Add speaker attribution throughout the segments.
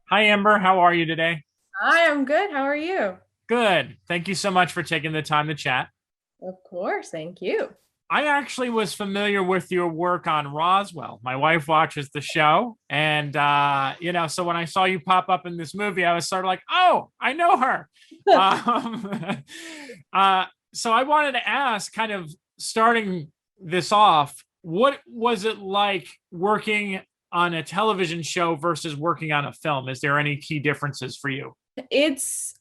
Speaker 1: Hi, Amber. How are you today?
Speaker 2: I am good. How are you?
Speaker 1: Good. Thank you so much for taking the time to chat.
Speaker 2: Of course, thank you.
Speaker 1: I actually was familiar with your work on Roswell. My wife watches the show. And, so when I saw you pop up in this movie, I was sort of like, oh, I know her. Um, so I wanted to ask, kind of starting this off, what was it like working on a television show versus working on a film? Is there any key differences for you?
Speaker 2: It's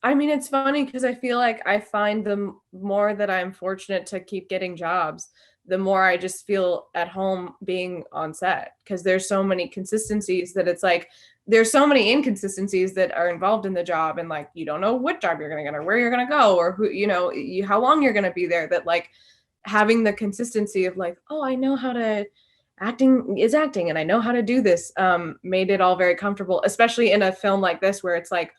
Speaker 2: funny because I feel like I find the more that I'm fortunate to keep getting jobs, the more I just feel at home being on set because there's so many consistencies that it's like there's so many inconsistencies that are involved in the job and like you don't know what job you're gonna get or where you're gonna go or who how long you're gonna be there that like having the consistency of like, oh, I know how to acting is acting and I know how to do this made it all very comfortable, especially in a film like this where it's like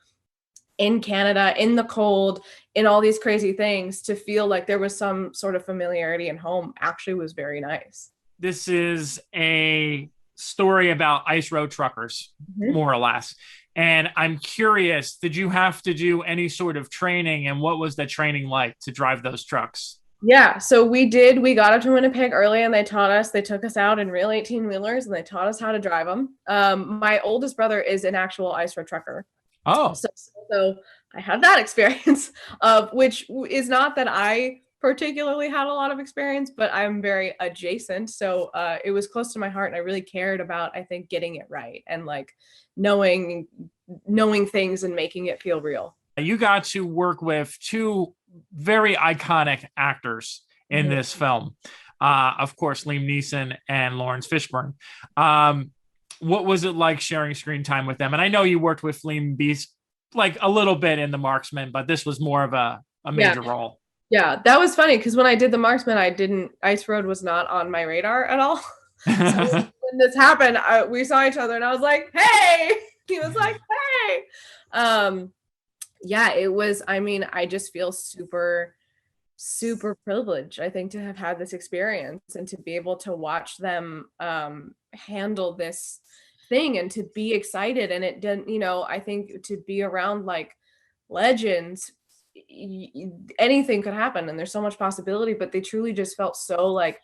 Speaker 2: in Canada, in the cold, in all these crazy things, to feel like there was some sort of familiarity and home actually was very nice.
Speaker 1: This is a story about ice road truckers,
Speaker 2: Mhm.
Speaker 1: more or less. And I'm curious, did you have to do any sort of training, and what was the training like to drive those trucks?
Speaker 2: Yeah, so we did. We got up to Winnipeg early and they took us out in real 18 wheelers and they taught us how to drive them. My oldest brother is an actual ice road trucker.
Speaker 1: Oh,
Speaker 2: So I had that experience of which is not that I particularly had a lot of experience, but I'm very adjacent. So it was close to my heart and I really cared about, I think, getting it right and like knowing knowing things and making it feel real.
Speaker 1: you got to work with two very iconic actors in
Speaker 2: Mhm.
Speaker 1: this film. Of course, Liam Neeson and Lawrence Fishburne. Um, what was it like sharing screen time with them? And I know you worked with Liam Beast like a little bit in The Marksman, but this was more of a
Speaker 2: Yeah.
Speaker 1: major role.
Speaker 2: Yeah, that was funny because when I did the marksman, I didn't Ice Road was not on my radar at all. So when this happened, we saw each other and I was like, "Hey!" He was like, "Hey!" Um, yeah, it was. I mean, I just feel super privileged, I think, to have had this experience and to be able to watch them handle this thing and to be excited. And it didn't, I think to be around like legends, anything could happen and there's so much possibility, but they truly just felt so like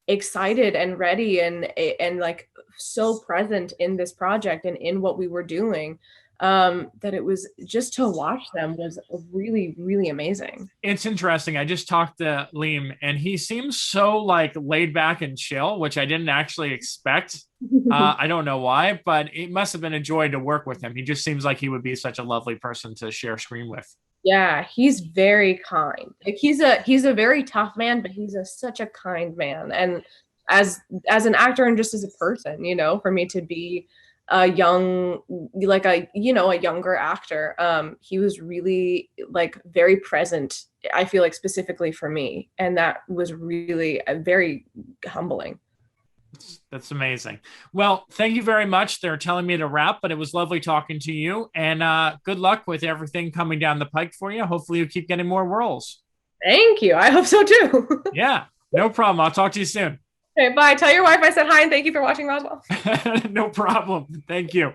Speaker 2: excited and ready and like so present in this project and in what we were doing that it was just to watch them was really amazing.
Speaker 1: It's interesting. I just talked to Liam, and he seems so like laid back and chill, which I didn't actually expect. I don't know why, but it must have been a joy to work with him. He just seems like he would be such a lovely person to share screen with.
Speaker 2: Yeah, he's very kind. Like he's a very tough man, but he's such a kind man. And as as an actor and just as a person, for me to be a young like a younger actor, he was really like very present. I feel like specifically for me, and that was really very humbling.
Speaker 1: That's amazing. Well, thank you very much. They're telling me to wrap, but it was lovely talking to you. And good luck with everything coming down the pike for you. Hopefully, you keep getting more roles.
Speaker 2: Thank you. I hope so too.
Speaker 1: Yeah, no problem. I'll talk to you soon.
Speaker 2: Okay, bye. Tell your wife I said hi and thank you for watching Roswell.
Speaker 1: No problem. Thank you.